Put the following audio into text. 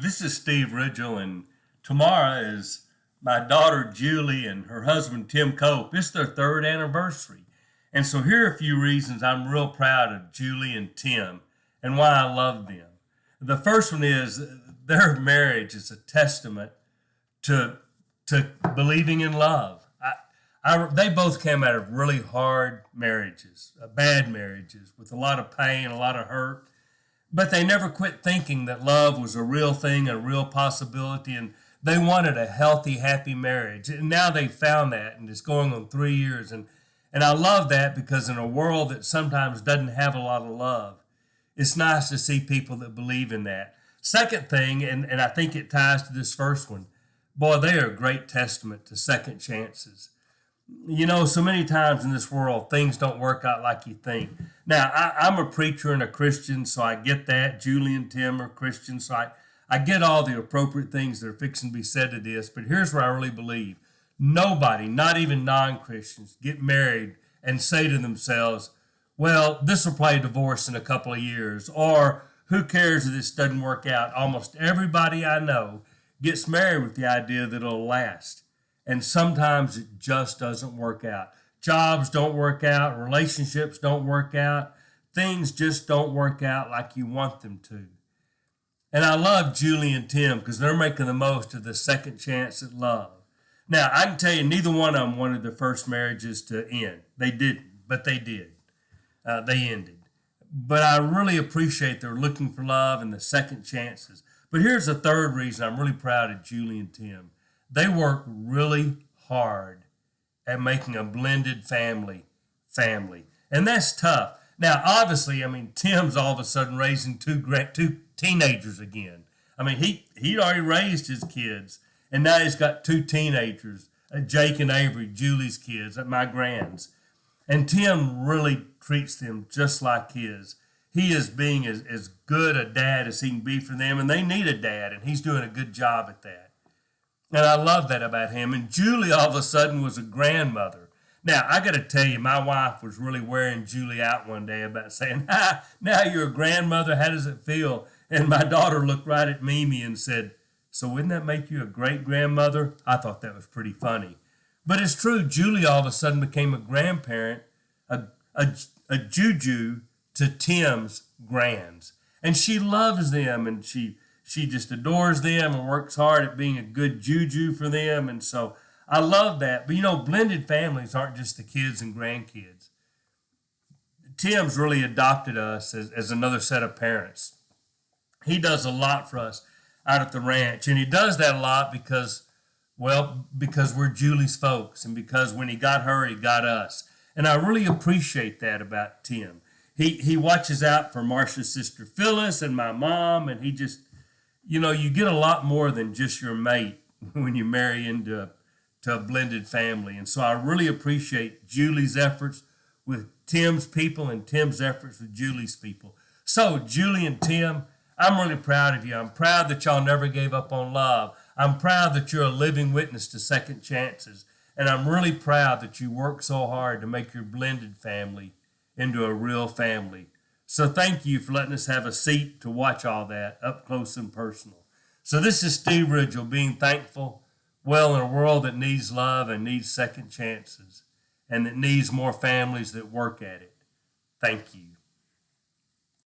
This is Steve Ridgel, and tomorrow is my daughter Julie and her husband Tim Cope. It's their third anniversary. And so here are a few reasons I'm real proud of Julie and Tim and why I love them. The first one is their marriage is a testament to, to believing in love. They both came out of really hard marriages, bad marriages, with a lot of pain, a lot of hurt. But they never quit thinking that love was a real thing, a real possibility, and they wanted a healthy, happy marriage. And now they've found that, and it's going on 3 years. And I love that because in a world that sometimes doesn't have a lot of love, it's nice to see people that believe in that. Second thing, and I think it ties to this first one, boy, they are a great testament to second chances. You know, so many times in this world, things don't work out like you think. Now, I'm a preacher and a Christian, so I get that. Julie and Tim are Christians, so I get all the appropriate things that are fixing to be said to this. But here's what I really believe. Nobody, not even non-Christians, get married and say to themselves, well, this will probably divorce in a couple of years, or who cares if this doesn't work out. Almost everybody I know gets married with the idea that it'll last. And sometimes it just doesn't work out. Jobs don't work out. Relationships don't work out. Things just don't work out like you want them to. And I love Julie and Tim because they're making the most of the second chance at love. Now, I can tell you neither one of them wanted their first marriages to end. They didn't, but they did. They ended. But I really appreciate they're looking for love and the second chances. But here's the third reason I'm really proud of Julie and Tim. They work really hard at making a blended family. And that's tough. Now, obviously, Tim's all of a sudden raising two teenagers again. He'd already raised his kids, and now he's got two teenagers, Jake and Avery, Julie's kids, my grands. And Tim really treats them just like his. He is being as good a dad as he can be for them, and they need a dad, and he's doing a good job at that. And I love that about him. And Julie all of a sudden was a grandmother. Now, I got to tell you, my wife was really wearing Julie out one day about saying, now you're a grandmother, how does it feel? And my daughter looked right at Mimi and said, so wouldn't that make you a great grandmother? I thought that was pretty funny. But it's true, Julie all of a sudden became a grandparent, a juju to Tim's grands. And she loves them, and she just adores them and works hard at being a good juju for them. And so I love that. But, blended families aren't just the kids and grandkids. Tim's really adopted us as another set of parents. He does a lot for us out at the ranch. And he does that a lot because we're Julie's folks. And because when he got her, he got us. And I really appreciate that about Tim. He watches out for Marcia's sister Phyllis and my mom, and he just... you get a lot more than just your mate when you marry into a blended family. And so I really appreciate Julie's efforts with Tim's people and Tim's efforts with Julie's people. So, Julie and Tim, I'm really proud of you. I'm proud that y'all never gave up on love. I'm proud that you're a living witness to second chances. And I'm really proud that you work so hard to make your blended family into a real family. So thank you for letting us have a seat to watch all that up close and personal. So this is Steve Ridgel being thankful, in a world that needs love and needs second chances and that needs more families that work at it. Thank you.